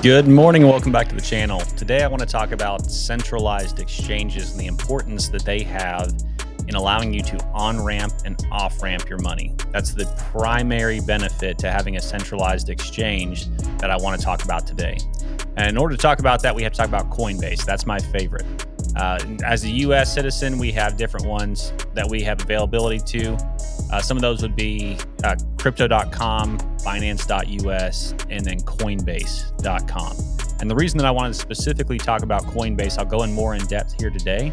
Good morning and welcome back to the channel. Today I want to talk about centralized exchanges and the importance that they have in allowing you to on-ramp and off-ramp your money. That's the primary benefit to having a centralized exchange that I want to talk about today. And in order to talk about that, we have to talk about Coinbase. That's my favorite. As a US citizen, we have different ones that we have availability to. Some of those would be crypto.com, Binance.us, and then Coinbase.com. And the reason that I wanted to specifically talk about Coinbase, I'll go in more in depth here today,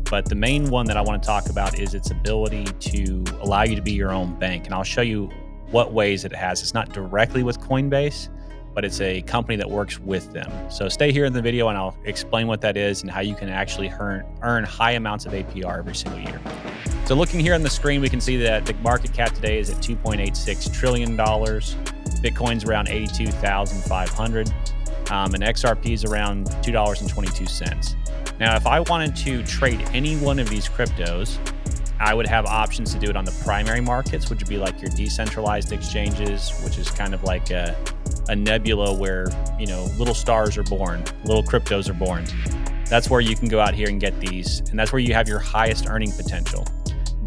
but the main one that I want to talk about is its ability to allow you to be your own bank. And I'll show you what ways it has. It's not directly with Coinbase, but it's a company that works with them. So stay here in the video and I'll explain what that is and how you can actually earn high amounts of APR every single year. So looking here on the screen, we can see that the market cap today is at $2.86 trillion. Bitcoin's around 82,500, and XRP is around $2.22. Now, if I wanted to trade any one of these cryptos, I would have options to do it on the primary markets, which would be like your decentralized exchanges, which is kind of like a nebula where, you know, little stars are born, little cryptos are born. That's where you can go out here and get these, and that's where you have your highest earning potential.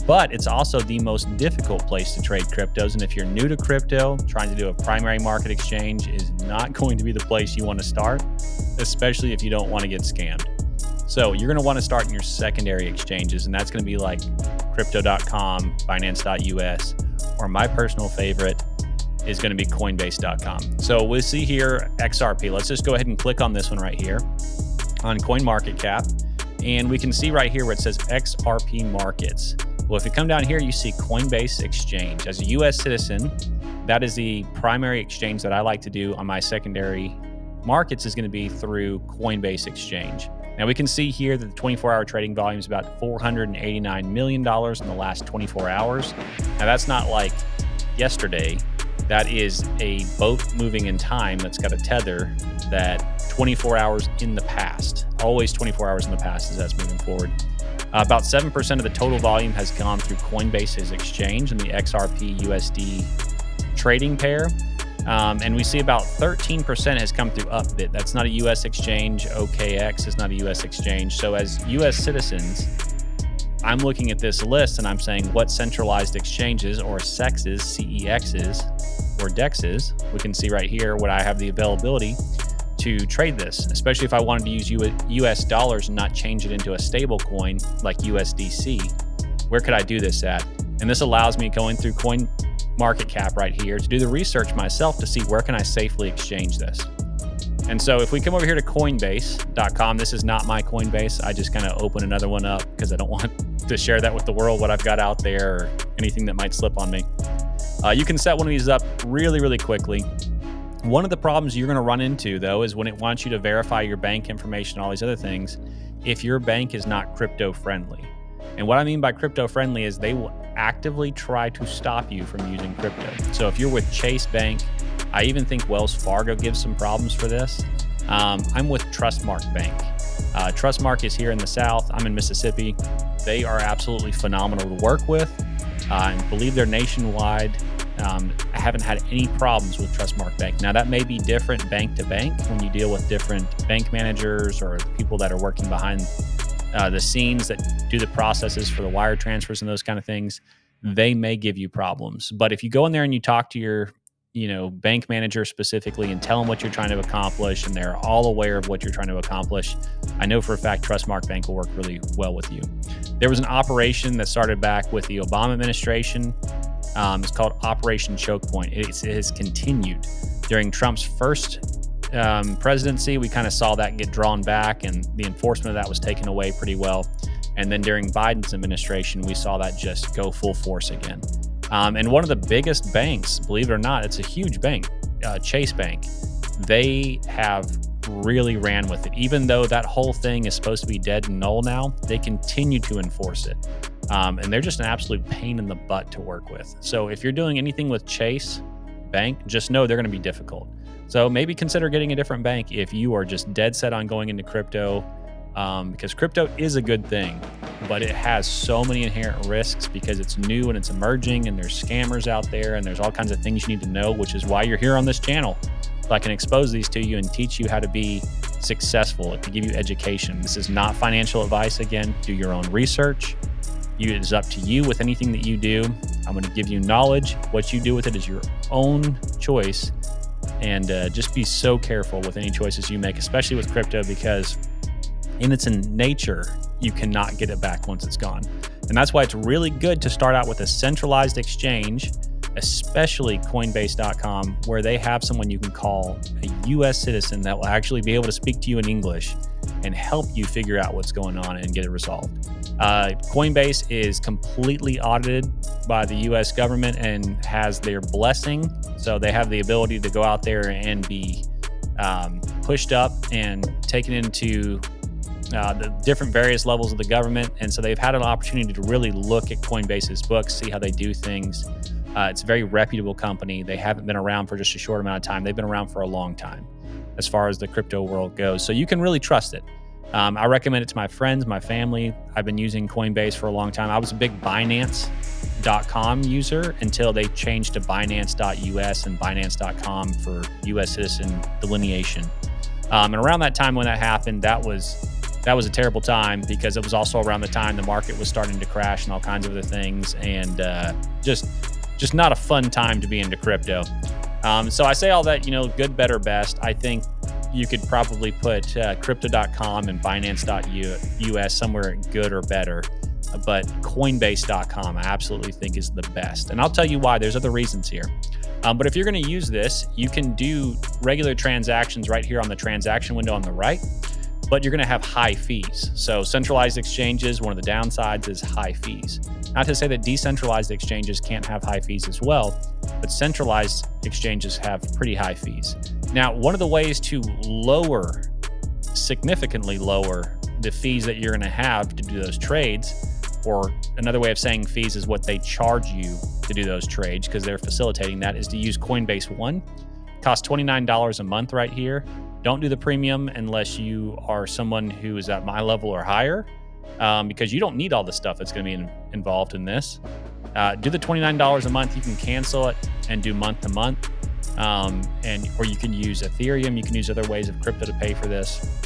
But it's also the most difficult place to trade cryptos. And if you're new to crypto, trying to do a primary market exchange is not going to be the place you want to start, especially if you don't want to get scammed. So you're going to want to start in your secondary exchanges, and that's going to be like crypto.com, Binance.us, or my personal favorite is going to be Coinbase.com. So we'll see here XRP. Let's just go ahead and click on this one right here on CoinMarketCap. And we can see right here where it says XRP Markets. Well, if you come down here, you see Coinbase Exchange. As a US citizen, that is the primary exchange that I like to do on my secondary markets is going to be through Coinbase Exchange. Now we can see here that the 24-hour trading volume is about $489 million in the last 24 hours. Now that's not like yesterday. That is a boat moving in time that's got a tether that 24 hours in the past, always 24 hours in the past as that's moving forward. About 7% of the total volume has gone through Coinbase's exchange and the XRP USD trading pair. And we see about 13% has come through Upbit. That's not a US exchange. OKX is not a US exchange. So as US citizens, I'm looking at this list and I'm saying what centralized exchanges or CEXs, CEXs, or DEXs, we can see right here what I have the availability to trade this, especially if I wanted to use US dollars and not change it into a stable coin like USDC. Where could I do this at? And this allows me going through CoinMarketCap right here to do the research myself to see where can I safely exchange this. And so if we come over here to Coinbase.com, this is not my Coinbase. I just kind of open another one up because I don't want to share that with the world, what I've got out there or anything that might slip on me. You can set one of these up really, really quickly. One of the problems you're going to run into, though, is when it wants you to verify your bank information, all these other things, if your bank is not crypto friendly. And what I mean by crypto friendly is they will actively try to stop you from using crypto. So if you're with Chase Bank, I even think Wells Fargo gives some problems for this. I'm with Trustmark Bank. Trustmark is here in the South. I'm in Mississippi. They are absolutely phenomenal to work with. I believe they're nationwide. I haven't had any problems with Trustmark Bank. Now, that may be different bank to bank when you deal with different bank managers or people that are working behind the scenes that do the processes for the wire transfers and those kind of things. They may give you problems. But if you go in there and you talk to your bank manager specifically and tell them what you're trying to accomplish, and they're all aware of what you're trying to accomplish, I know for a fact Trustmark Bank will work really well with you. There was an operation that started back with the Obama administration. It's called Operation Choke Point. It has continued. During Trump's first presidency, we kind of saw that get drawn back and the enforcement of that was taken away pretty well. And then during Biden's administration, we saw that just go full force again. And one of the biggest banks, believe it or not, it's a huge bank, Chase Bank, they have really ran with it. Even though that whole thing is supposed to be dead and null now, they continue to enforce it. And they're just an absolute pain in the butt to work with. So if you're doing anything with Chase Bank, just know they're going to be difficult. So maybe consider getting a different bank if you are just dead set on going into crypto, because crypto is a good thing, but it has so many inherent risks because it's new and it's emerging and there's scammers out there and there's all kinds of things you need to know, which is why you're here on this channel. so I can expose these to you and teach you how to be successful, to give you education. This is not financial advice. Again, do your own research. It is up to you with anything that you do. I'm going to give you knowledge. What you do with it is your own choice. And just be so careful with any choices you make, especially with crypto, because in its nature, you cannot get it back once it's gone. And that's why it's really good to start out with a centralized exchange, especially Coinbase.com, where they have someone you can call a US citizen that will actually be able to speak to you in English and help you figure out what's going on and get it resolved. Coinbase is completely audited by the US government and has their blessing. So they have the ability to go out there and be pushed up and taken into the different various levels of the government. And so they've had an opportunity to really look at Coinbase's books, see how they do things. It's a very reputable company. They haven't been around for just a short amount of time. They've been around for a long time as far as the crypto world goes. So you can really trust it. I recommend it to my friends, my family. I've been using Coinbase for a long time. I was a big Binance.com user until they changed to Binance.us and Binance.com for US citizen delineation. And around that time when that happened, that was a terrible time, because it was also around the time the market was starting to crash and all kinds of other things, and just not a fun time to be into crypto. So I say all that, good, better, best. I think you could probably put crypto.com and Binance.us somewhere good or better, but Coinbase.com I absolutely think is the best. And I'll tell you why. There's other reasons here. But if you're going to use this, you can do regular transactions right here on the transaction window on the right, but you're going to have high fees. So centralized exchanges, one of the downsides is high fees. Not to say that decentralized exchanges can't have high fees as well, but centralized exchanges have pretty high fees. Now, one of the ways to significantly lower the fees that you're going to have to do those trades, or another way of saying fees is what they charge you to do those trades, because they're facilitating that, is to use Coinbase One. It costs $29 a month right here. Don't do the premium unless you are someone who is at my level or higher, because you don't need all the stuff that's going to be involved in this. Do the $29 a month. You can cancel it and do month to month, or you can use Ethereum. You can use other ways of crypto to pay for this.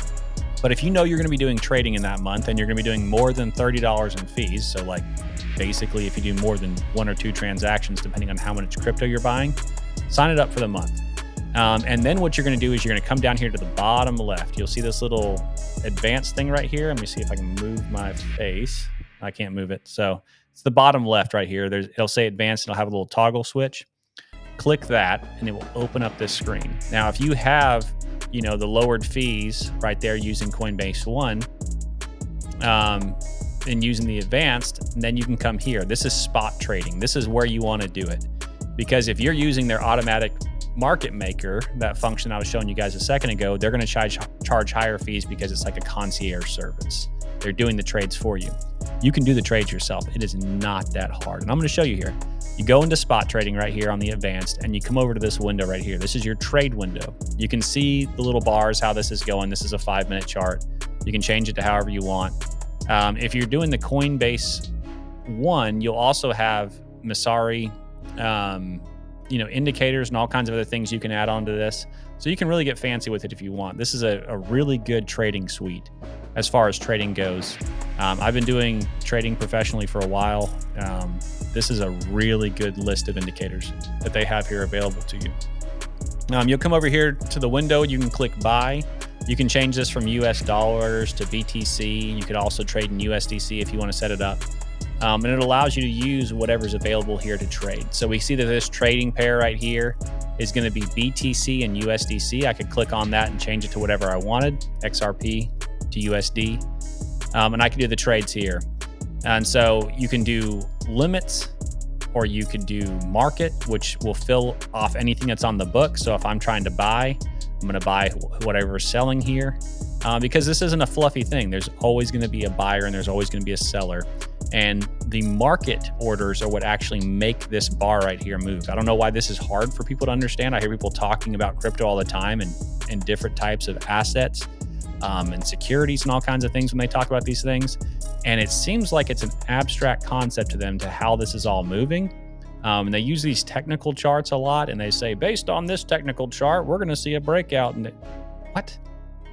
But if you know you're going to be doing trading in that month and you're going to be doing more than $30 in fees, so like basically if you do more than 1 or 2 transactions, depending on how much crypto you're buying, sign it up for the month. And then what you're going to do is you're going to come down here to the bottom left. You'll see this little advanced thing right here. Let me see if I can move my face. I can't move it. So it's the bottom left right here. It'll say advanced, and it'll have a little toggle switch. Click that and it will open up this screen. Now, if you have, the lowered fees right there using Coinbase One, and using the advanced, then you can come here. This is spot trading. This is where you want to do it, because if you're using their automatic market maker, that function I was showing you guys a second ago, they're going to charge higher fees because it's like a concierge service. They're doing the trades for you. You can do the trades yourself. It is not that hard. And I'm going to show you here. You go into spot trading right here on the advanced, and you come over to this window right here. This is your trade window. You can see the little bars, how this is going. This is a 5-minute chart. You can change it to however you want. If you're doing the Coinbase One, you'll also have Masari, indicators and all kinds of other things you can add onto this. So you can really get fancy with it if you want. This is a really good trading suite as far as trading goes. I've been doing trading professionally for a while. This is a really good list of indicators that they have here available to you. You'll come over here to the window. You can click buy. You can change this from US dollars to BTC. You could also trade in USDC if you want to set it up. And it allows you to use whatever's available here to trade. So we see that this trading pair right here is going to be BTC and USDC. I could click on that and change it to whatever I wanted, XRP to USD. And I can do the trades here. And so you can do limits, or you could do market, which will fill off anything that's on the book. So if I'm trying to buy, I'm going to buy whatever's selling here, because this isn't a fluffy thing. There's always going to be a buyer and there's always going to be a seller. And the market orders are what actually make this bar right here move. I don't know why this is hard for people to understand. I hear people talking about crypto all the time and different types of assets and securities and all kinds of things when they talk about these things. And it seems like it's an abstract concept to them to how this is all moving. And they use these technical charts a lot, and they say, based on this technical chart, we're going to see a breakout. And what?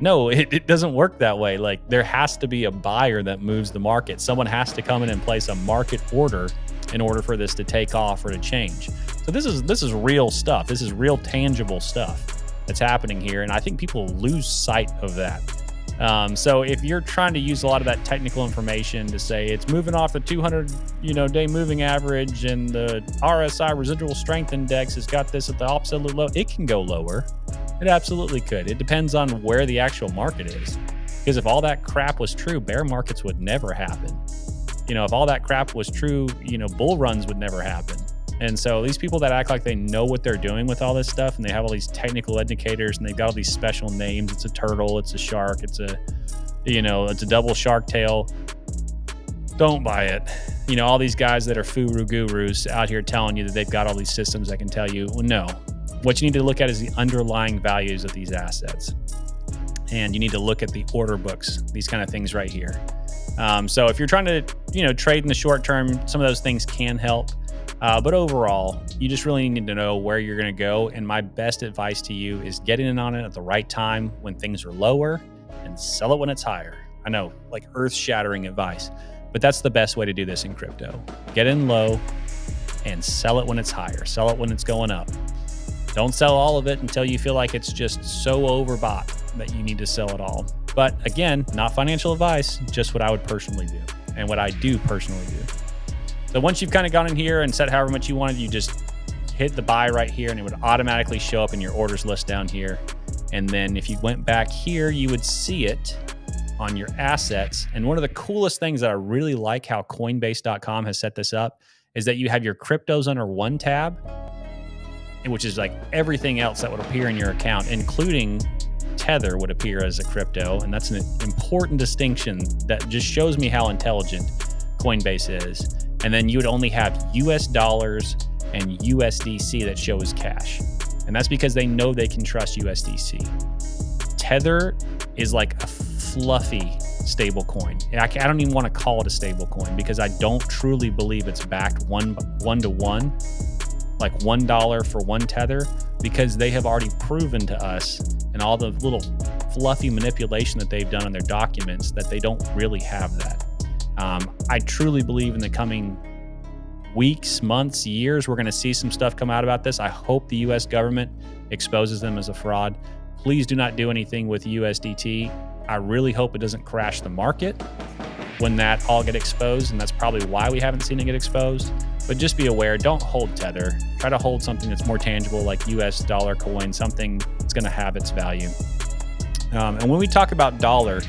No, it doesn't work that way. Like, there has to be a buyer that moves the market. Someone has to come in and place a market order in order for this to take off or to change. So this is real stuff. This is real tangible stuff that's happening here. And I think people lose sight of that. So if you're trying to use a lot of that technical information to say it's moving off the 200, day moving average, and the RSI residual strength index has got this at the absolute low, it can go lower. It absolutely could. It depends on where the actual market is. Because if all that crap was true, bear markets would never happen. If all that crap was true, bull runs would never happen. And so these people that act like they know what they're doing with all this stuff, and they have all these technical indicators, and they've got all these special names. It's a turtle, it's a shark, it's a double shark tail. Don't buy it. All these guys that are furu gurus out here telling you that they've got all these systems that can tell you, well, no. What you need to look at is the underlying values of these assets. And you need to look at the order books, these kind of things right here. So if you're trying to, trade in the short term, some of those things can help. But overall, you just really need to know where you're going to go. And my best advice to you is get in on it at the right time when things are lower, and sell it when it's higher. I know, like earth-shattering advice, but that's the best way to do this in crypto. Get in low and sell it when it's higher. Sell it when it's going up. Don't sell all of it until you feel like it's just so overbought that you need to sell it all. But again, not financial advice, just what I would personally do and what I do personally do. So once you've kind of gone in here and set however much you wanted, you just hit the buy right here, and it would automatically show up in your orders list down here. And then if you went back here, you would see it on your assets. And one of the coolest things that I really like how Coinbase.com has set this up is that you have your cryptos under one tab, which is like everything else that would appear in your account, including Tether would appear as a crypto. And that's an important distinction that just shows me how intelligent Coinbase is. And then you would only have US dollars and USDC that show as cash. And that's because they know they can trust USDC. Tether is like a fluffy stable coin. I don't even want to call it a stable coin because I don't truly believe it's backed one to one, like $1 for one Tether, because they have already proven to us and all the little fluffy manipulation that they've done on their documents that they don't really have that. I truly believe in the coming weeks, months, years, we're going to see some stuff come out about this. I hope the US government exposes them as a fraud. Please do not do anything with USDT. I really hope it doesn't crash the market when that all get exposed, and that's probably why we haven't seen it get exposed. But just be aware, don't hold Tether. Try to hold something that's more tangible, like US dollar coin, something that's going to have its value. And when we talk about dollar,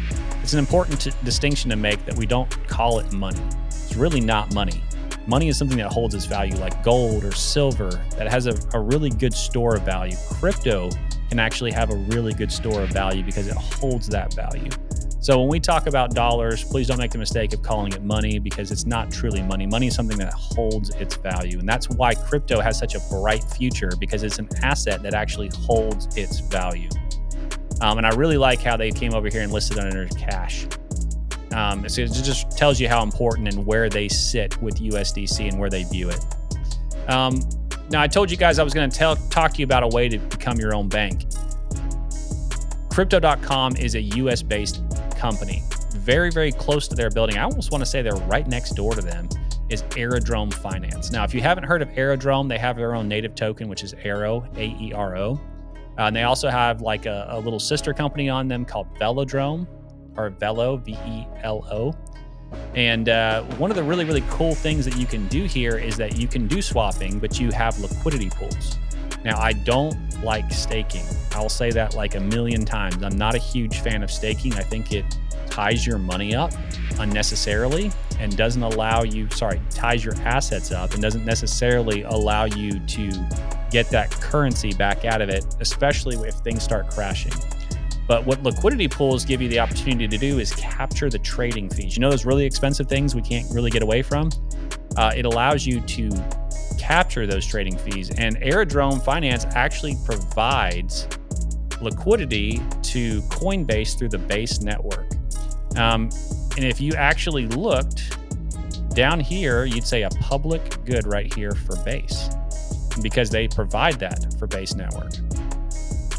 it's an important distinction to make that we don't call it money. It's really not money. Money is something that holds its value, like gold or silver, that has a really good store of value. Crypto can actually have a really good store of value because it holds that value. So when we talk about dollars, please don't make the mistake of calling it money, because it's not truly money. Money is something that holds its value. And that's why crypto has such a bright future, because it's an asset that actually holds its value. And I really like how they came over here and listed under cash. So it just tells you how important and where they sit with USDC and where they view it. Now, I told you guys I was going to talk to you about a way to become your own bank. Crypto.com is a US-based company. Very, very close to their building. I almost want to say they're right next door to them is Aerodrome Finance. Now, if you haven't heard of Aerodrome, they have their own native token, which is Aero, A-E-R-O. And they also have like a little sister company on them called Velodrome, or Velo, V-E-L-O. And one of the really, really cool things that you can do here is that you can do swapping, but you have liquidity pools. Now, I don't like staking. I'll say that like a million times. I'm not a huge fan of staking. I think it ties your money up unnecessarily and doesn't allow you, ties your assets up and doesn't necessarily allow you to get that currency back out of it, especially if things start crashing. But what liquidity pools give you the opportunity to do is capture the trading fees. You know those really expensive things we can't really get away from? It allows you to capture those trading fees. And Aerodrome Finance actually provides liquidity to Coinbase through the Base network. And if you actually looked down here, you'd say a public good right here for Base, because they provide that for Base Network.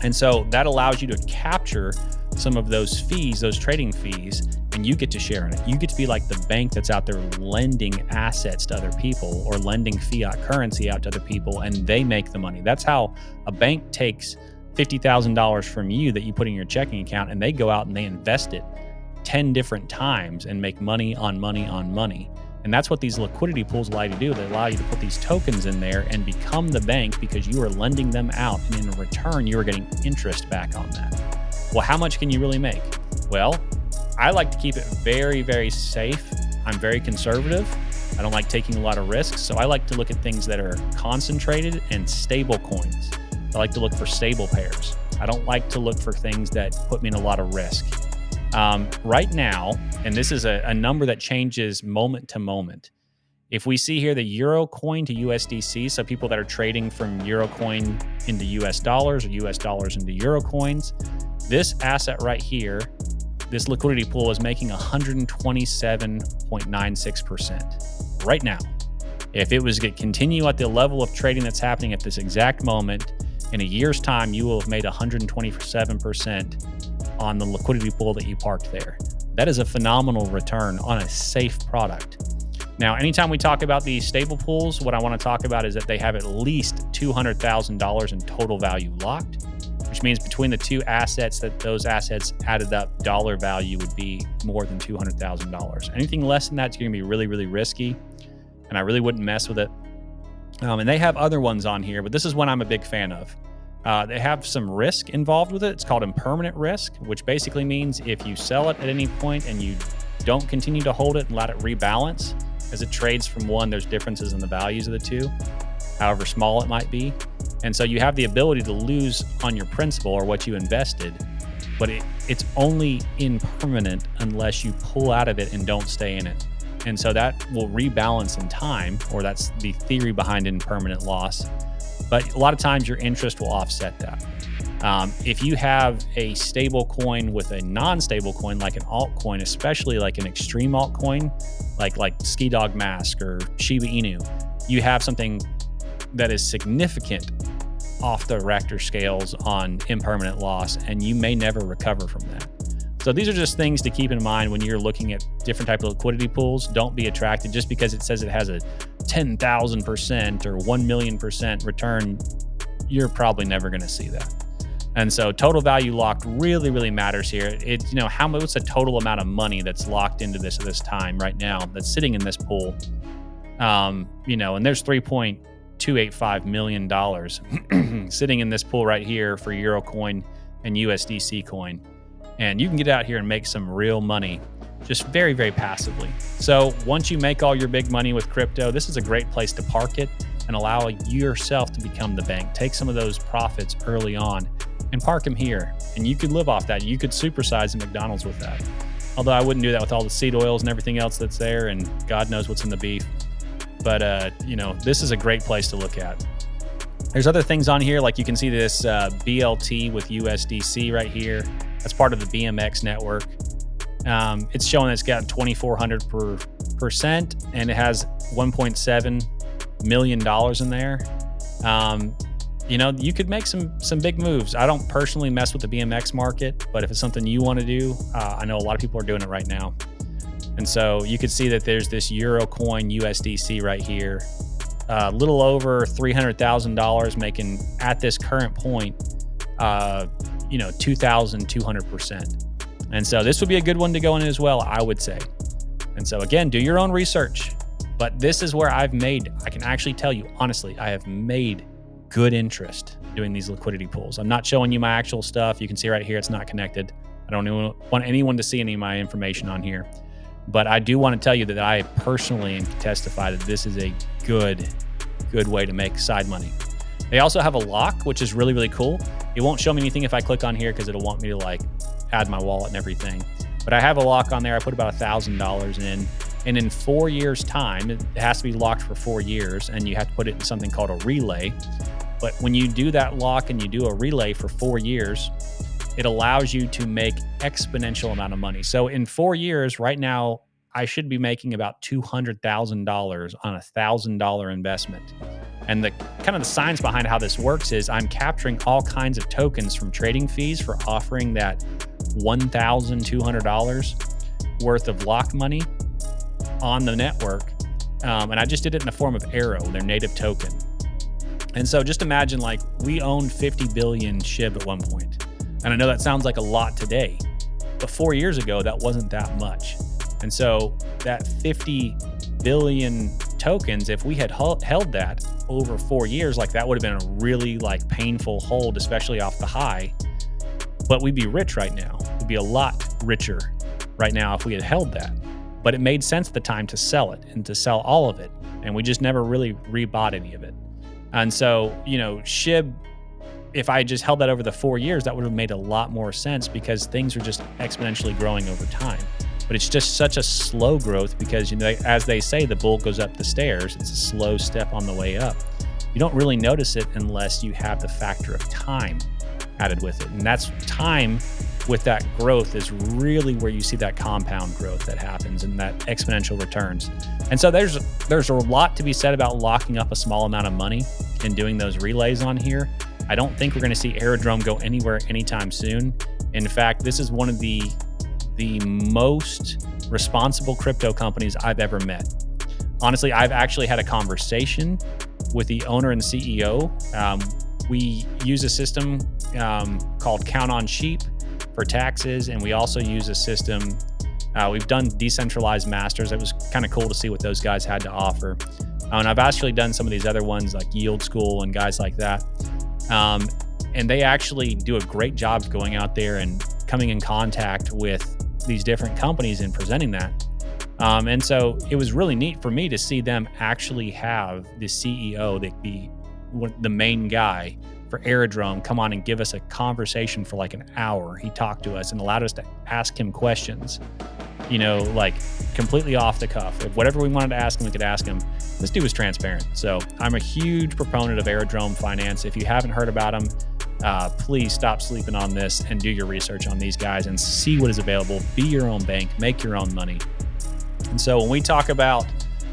And so that allows you to capture some of those fees, those trading fees, and you get to share in it. You get to be like the bank that's out there lending assets to other people or lending fiat currency out to other people, and they make the money. That's how a bank takes $50,000 from you that you put in your checking account, and they go out and they invest it 10 different times and make money on money on money. And that's what these liquidity pools allow you to do. They allow you to put these tokens in there and become the bank because you are lending them out, and in return, you are getting interest back on that. Well, how much can you really make? Well, I like to keep it very, very safe. I'm very conservative. I don't like taking a lot of risks. So I like to look at things that are concentrated and stable coins. I like to look for stable pairs. I don't like to look for things that put me in a lot of risk. Right now, and this is a number that changes moment to moment. If we see here the Euro coin to USDC, so people that are trading from Euro coin into US dollars or US dollars into Euro coins, this asset right here, this liquidity pool is making 127.96% right now. If it was to continue at the level of trading that's happening at this exact moment, in a year's time, you will have made 127% on the liquidity pool that you parked there. That is a phenomenal return on a safe product. Now, anytime we talk about these stable pools, what I want to talk about is that they have at least $200,000 in total value locked, which means between the two assets, that those assets added up dollar value would be more than $200,000. Anything less than that's going to be really, really risky, and I really wouldn't mess with it. And they have other ones on here, but this is one I'm a big fan of. They have some risk involved with it. It's called impermanent risk, which basically means if you sell it at any point and you don't continue to hold it and let it rebalance, as it trades from one, there's differences in the values of the two, however small it might be. And so you have the ability to lose on your principal or what you invested, but it's only impermanent unless you pull out of it and don't stay in it. And so that will rebalance in time, or that's the theory behind impermanent loss. But a lot of times your interest will offset that. If you have a stable coin with a non-stable coin, like an altcoin, especially like an extreme altcoin, like Ski Dog Mask or Shiba Inu, you have something that is significant off the Richter scales on impermanent loss, and you may never recover from that. So these are just things to keep in mind when you're looking at different type of liquidity pools. Don't be attracted just because it says it has a 10,000% or 1,000,000% return. You're probably never going to see that. And so total value locked really, really matters here. What's the total amount of money that's locked into this at this time right now that's sitting in this pool? And there's $3.285 million sitting in this pool right here for Euro coin and USDC coin. And you can get out here and make some real money just very, very passively. So once you make all your big money with crypto, this is a great place to park it and allow yourself to become the bank. Take some of those profits early on and park them here. And you could live off that. You could supersize the McDonald's with that. Although I wouldn't do that with all the seed oils and everything else that's there, and God knows what's in the beef. But, this is a great place to look at. There's other things on here, like you can see this BLT with USDC right here. That's part of the BMX network. It's showing it's got 2,400% and it has $1.7 million in there. You could make some big moves. I don't personally mess with the BMX market, but if it's something you want to do, I know a lot of people are doing it right now. And so you could see that there's this Euro coin USDC right here, a little over $300,000, making at this current point, 2,200%. And so this would be a good one to go in as well, I would say. And so again, do your own research. But this is where I can actually tell you, honestly, I have made good interest doing these liquidity pools. I'm not showing you my actual stuff. You can see right here, it's not connected. I don't want anyone to see any of my information on here. But I do want to tell you that I personally can testify that this is a good way to make side money. They also have a lock, which is really, really cool. It won't show me anything if I click on here because it'll want me to add my wallet and everything. But I have a lock on there. I put about $1,000 in. And in 4 years' time, it has to be locked for 4 years, and you have to put it in something called a relay. But when you do that lock and you do a relay for 4 years, it allows you to make exponential amount of money. So in 4 years, right now, I should be making about $200,000 on a $1,000 investment. And the kind of the science behind how this works is I'm capturing all kinds of tokens from trading fees for offering that $1,200 worth of lock money on the network. And I just did it in the form of Arrow, their native token. And so just imagine, like, we owned 50 billion SHIB at one point. And I know that sounds like a lot today, but 4 years ago, that wasn't that much. And so that 50 billion tokens, if we had held that over 4 years, like, that would have been a really like painful hold, especially off the high, but we'd be rich right now. We'd be a lot richer right now if we had held that. But it made sense at the time to sell it and to sell all of it. And we just never really rebought any of it. And so, SHIB, if I just held that over the 4 years, that would have made a lot more sense because things are just exponentially growing over time. But it's just such a slow growth because, as they say, the bull goes up the stairs. It's a slow step on the way up. You don't really notice it unless you have the factor of time added with it. And that's time with that growth is really where you see that compound growth that happens and that exponential returns. And so there's a lot to be said about locking up a small amount of money and doing those relays on here. I don't think we're going to see Aerodrome go anywhere anytime soon. In fact, this is one of the most responsible crypto companies I've ever met. Honestly, I've actually had a conversation with the owner and CEO. We use a system called Count on Sheep for taxes, and we also use a system. We've done decentralized masters. It was kind of cool to see what those guys had to offer. And I've actually done some of these other ones like Yield School and guys like that. And they actually do a great job going out there and coming in contact with these different companies and presenting that. And so it was really neat for me to see them actually have the CEO, the main guy for Aerodrome, come on and give us a conversation for like an hour. He talked to us and allowed us to ask him questions, like completely off the cuff. If whatever we wanted to ask him, we could ask him. This dude was transparent. So I'm a huge proponent of Aerodrome Finance. If you haven't heard about them, please stop sleeping on this and do your research on these guys and see what is available. Be your own bank, make your own money. And so when we talk about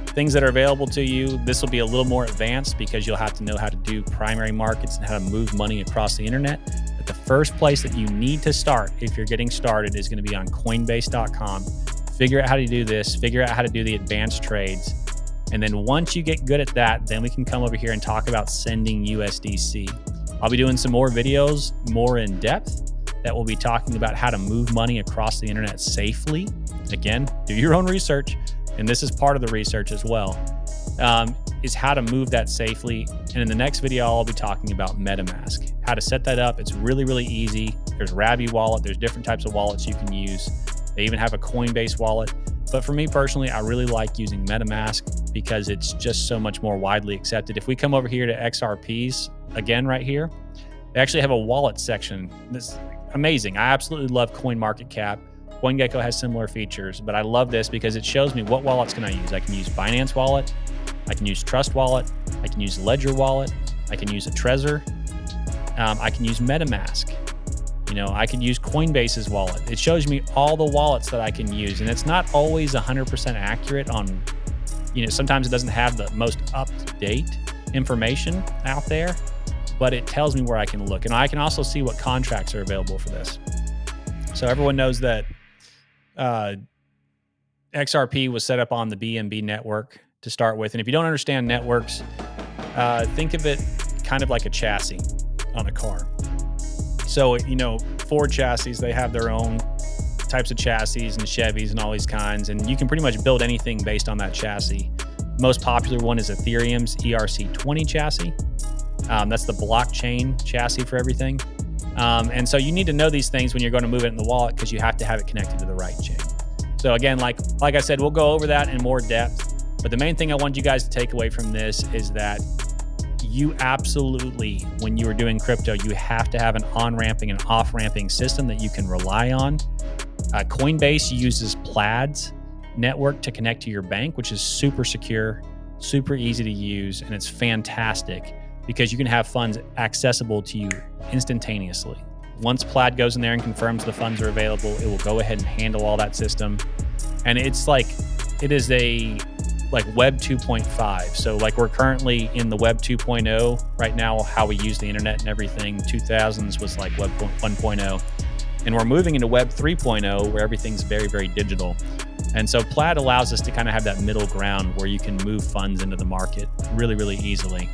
things that are available to you, this will be a little more advanced because you'll have to know how to do primary markets and how to move money across the internet. But the first place that you need to start if you're getting started is going to be on Coinbase.com. Figure out how to do this, figure out how to do the advanced trades. And then once you get good at that, then we can come over here and talk about sending USDC. I'll be doing some more videos, more in depth, that will be talking about how to move money across the internet safely. Again, do your own research. And this is part of the research as well, is how to move that safely. And in the next video, I'll be talking about MetaMask, how to set that up. It's really, really easy. There's Rabi wallet. There's different types of wallets you can use. They even have a Coinbase wallet. But for me personally, I really like using MetaMask because it's just so much more widely accepted. If we come over here to XRPs, again, right here, they actually have a wallet section. This is amazing. I absolutely love CoinMarketCap. CoinGecko has similar features, but I love this because it shows me what wallets can I use. I can use Binance Wallet, I can use Trust Wallet, I can use Ledger Wallet, I can use a Trezor, I can use MetaMask. I can use Coinbase's wallet. It shows me all the wallets that I can use, and it's not always 100% accurate on, sometimes it doesn't have the most up-to-date information out there, but it tells me where I can look. And I can also see what contracts are available for this. So everyone knows that XRP was set up on the BNB network to start with. And if you don't understand networks, think of it kind of like a chassis on a car. So, Ford chassis, they have their own types of chassis and Chevys and all these kinds. And you can pretty much build anything based on that chassis. Most popular one is Ethereum's ERC20 chassis. That's the blockchain chassis for everything. And so you need to know these things when you're going to move it in the wallet because you have to have it connected to the right chain. So again, like I said, we'll go over that in more depth. But the main thing I want you guys to take away from this is that you absolutely, when you are doing crypto, you have to have an on-ramping and off-ramping system that you can rely on. Coinbase uses Plaid's network to connect to your bank, which is super secure, super easy to use, and it's fantastic because you can have funds accessible to you instantaneously. Once Plaid goes in there and confirms the funds are available, it will go ahead and handle all that system. And it's like it is a like Web 2.5. So like we're currently in the Web 2.0 right now, how we use the internet and everything. 2000s was like Web 1.0. And we're moving into Web 3.0 where everything's very, very digital. And so Plaid allows us to kind of have that middle ground where you can move funds into the market really, really easily.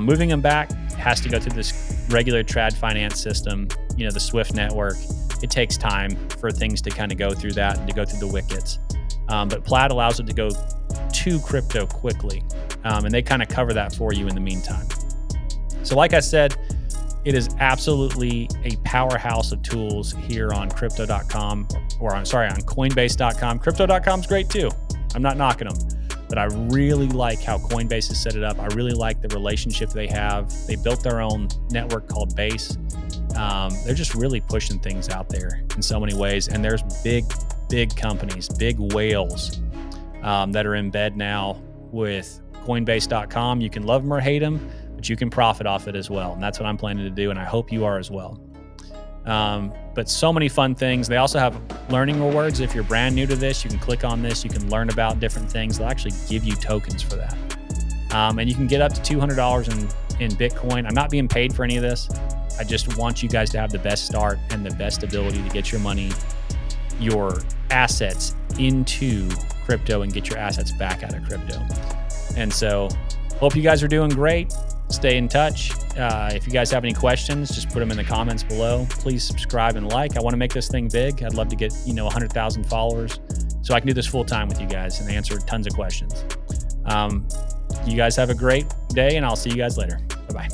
Moving them back has to go through this regular trad finance system, the Swift network. It takes time for things to kind of go through that and to go through the wickets. But Plaid allows it to go to crypto quickly. And they kind of cover that for you in the meantime. So like I said, it is absolutely a powerhouse of tools here on crypto.com on Coinbase.com. Crypto.com is great too. I'm not knocking them, but I really like how Coinbase has set it up. I really like the relationship they have. They built their own network called Base. They're just really pushing things out there in so many ways. And there's big companies, big whales that are in bed now with Coinbase.com. You can love them or hate them, but you can profit off it as well. And that's what I'm planning to do. And I hope you are as well. But so many fun things. They also have learning rewards. If you're brand new to this, you can click on this. You can learn about different things. They'll actually give you tokens for that. And you can get up to $200 in Bitcoin. I'm not being paid for any of this. I just want you guys to have the best start and the best ability to get your money, your assets into crypto and get your assets back out of crypto. And so hope you guys are doing great. Stay in touch. If you guys have any questions, just put them in the comments below. Please subscribe and like. I want to make this thing big. I'd love to get 100,000 followers so I can do this full time with you guys and answer tons of questions. You guys have a great day, and I'll see you guys later. Bye-bye.